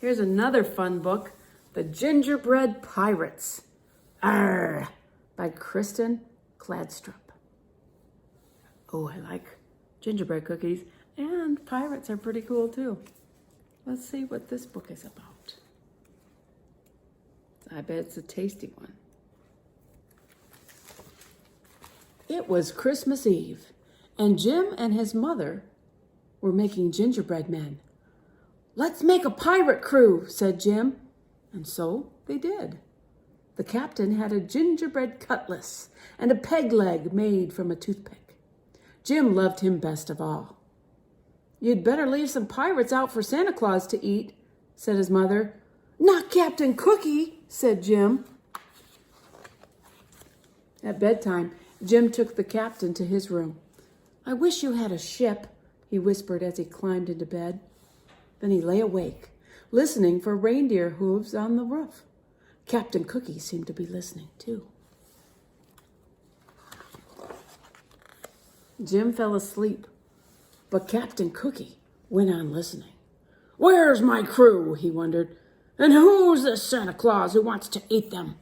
Here's another fun book, The Gingerbread Pirates. Arr! By Kristen Kladstrup. Oh, I like gingerbread cookies, and pirates are pretty cool too. Let's see what this book is about. I bet it's a tasty one. It was Christmas Eve, and Jim and his mother were making gingerbread men. "Let's make a pirate crew," said Jim. And so they did. The captain had a gingerbread cutlass and a peg leg made from a toothpick. Jim loved him best of all. "You'd better leave some pirates out for Santa Claus to eat," said his mother. "Not Captain Cookie," said Jim. At bedtime, Jim took the captain to his room. "I wish you had a ship," he whispered as he climbed into bed. Then he lay awake, listening for reindeer hooves on the roof. Captain Cookie seemed to be listening too. Jim fell asleep, but Captain Cookie went on listening. "Where's my crew?" he wondered. "And who's this Santa Claus who wants to eat them?"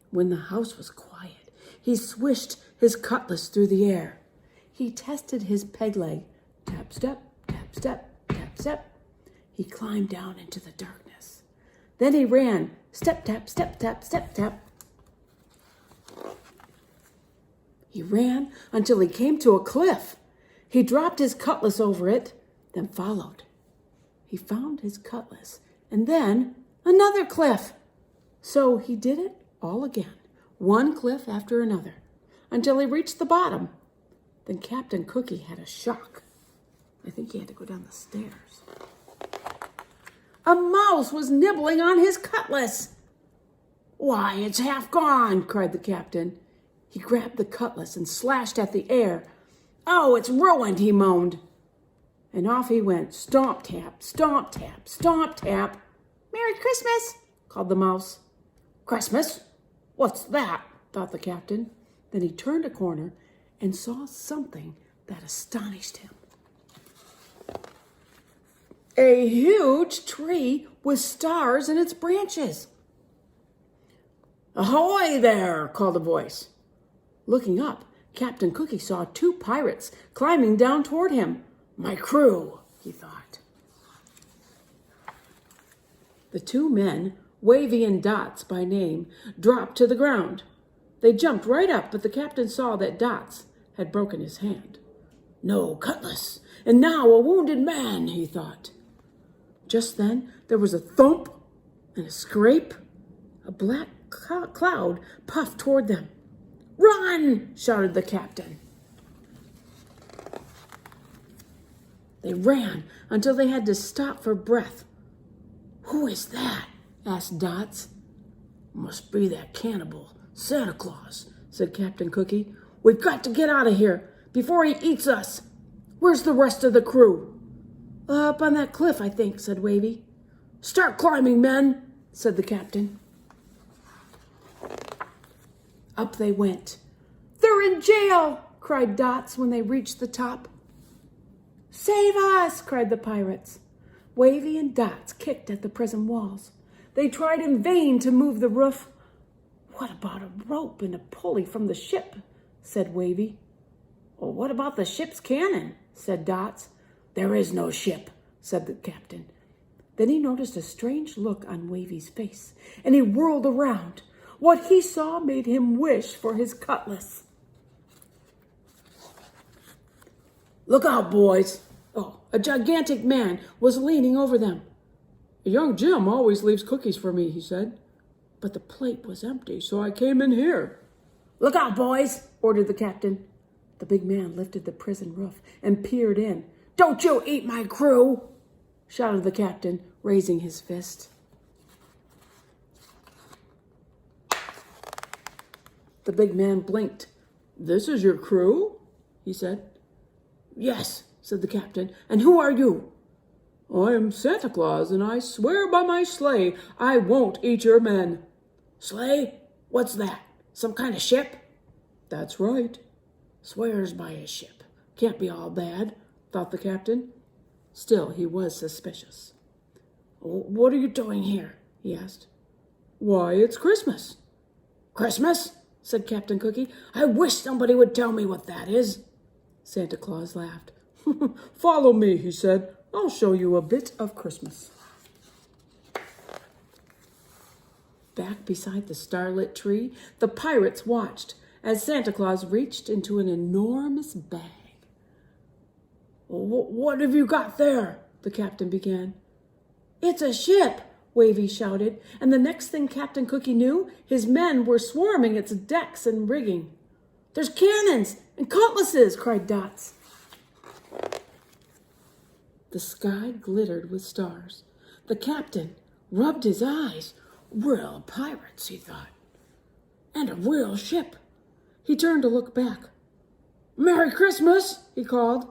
When the house was quiet, he swished his cutlass through the air. He tested his peg leg. Tap, step, tap, step, tap, step. He climbed down into the darkness. Then he ran. Step, tap, step, tap, step, tap. He ran until he came to a cliff. He dropped his cutlass over it, then followed. He found his cutlass, and then another cliff. So he did it all again, one cliff after another, until he reached the bottom. Then Captain Cookie had a shock. I think he had to go down the stairs. A mouse was nibbling on his cutlass. "Why, it's half gone," cried the captain. He grabbed the cutlass and slashed at the air. "Oh, it's ruined," he moaned. And off he went, stomp, tap, stomp, tap, stomp, tap. "Merry Christmas," called the mouse. "Christmas? What's that?" thought the captain. Then he turned a corner and saw something that astonished him. A huge tree with stars in its branches. "Ahoy there!" called a voice. Looking up, Captain Cookie saw two pirates climbing down toward him. "My crew," he thought. The two men, Wavy and Dots by name, dropped to the ground. They jumped right up, but the captain saw that Dots had broken his hand. "No cutlass, and now a wounded man," he thought. Just then, there was a thump and a scrape. A black cloud puffed toward them. "Run!" shouted the captain. They ran until they had to stop for breath. "Who is that?" asked Dots. "Must be that cannibal, Santa Claus," said Captain Cookie. "We've got to get out of here before he eats us. Where's the rest of the crew?" "Up on that cliff, I think," said Wavy. "Start climbing, men," said the captain. Up they went. "They're in jail," cried Dots when they reached the top. "Save us," cried the pirates. Wavy and Dots kicked at the prison walls. They tried in vain to move the roof. "What about a rope and a pulley from the ship?" said Wavy. "Well, what about the ship's cannon?" said Dots. "There is no ship," said the captain. Then he noticed a strange look on Wavy's face, and he whirled around. What he saw made him wish for his cutlass. "Look out, boys!" Oh, a gigantic man was leaning over them. "Young Jim always leaves cookies for me," he said. "But the plate was empty, so I came in here." "Look out, boys!" ordered the captain. The big man lifted the prison roof and peered in. "Don't you eat my crew!" shouted the captain, raising his fist. The big man blinked. "This is your crew?" he said. "Yes," said the captain. "And who are you?" "I am Santa Claus, and I swear by my sleigh I won't eat your men." "Sleigh? What's that? Some kind of ship?" "That's right." "Swears by his ship. Can't be all bad," thought the captain. Still, he was suspicious. What are you doing here? He asked. Why, it's Christmas. Christmas? Said Captain Cookie. I wish somebody would tell me what that is. Santa Claus laughed. Follow me, he said. I'll show you a bit of Christmas. Back beside the starlit tree, the pirates watched as Santa Claus reached into an enormous bag. What have you got there? The captain began. It's a ship, Wavy shouted, and the next thing Captain Cookie knew, his men were swarming its decks and rigging. There's cannons and cutlasses, cried Dots. The sky glittered with stars. The captain rubbed his eyes. Real pirates, he thought. And a real ship. He turned to look back. Merry Christmas, he called.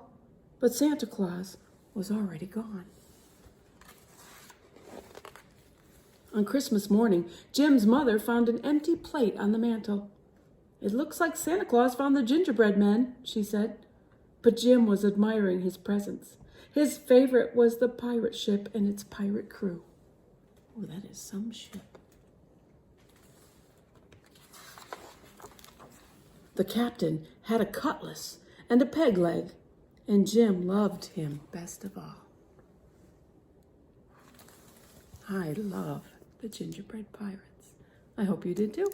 But Santa Claus was already gone. On Christmas morning, Jim's mother found an empty plate on the mantel. It looks like Santa Claus found the gingerbread men, she said. But Jim was admiring his presents. His favorite was the pirate ship and its pirate crew. Oh, that is some ship. The captain had a cutlass and a peg leg, and Jim loved him best of all. I love the Gingerbread Pirates. I hope you did too.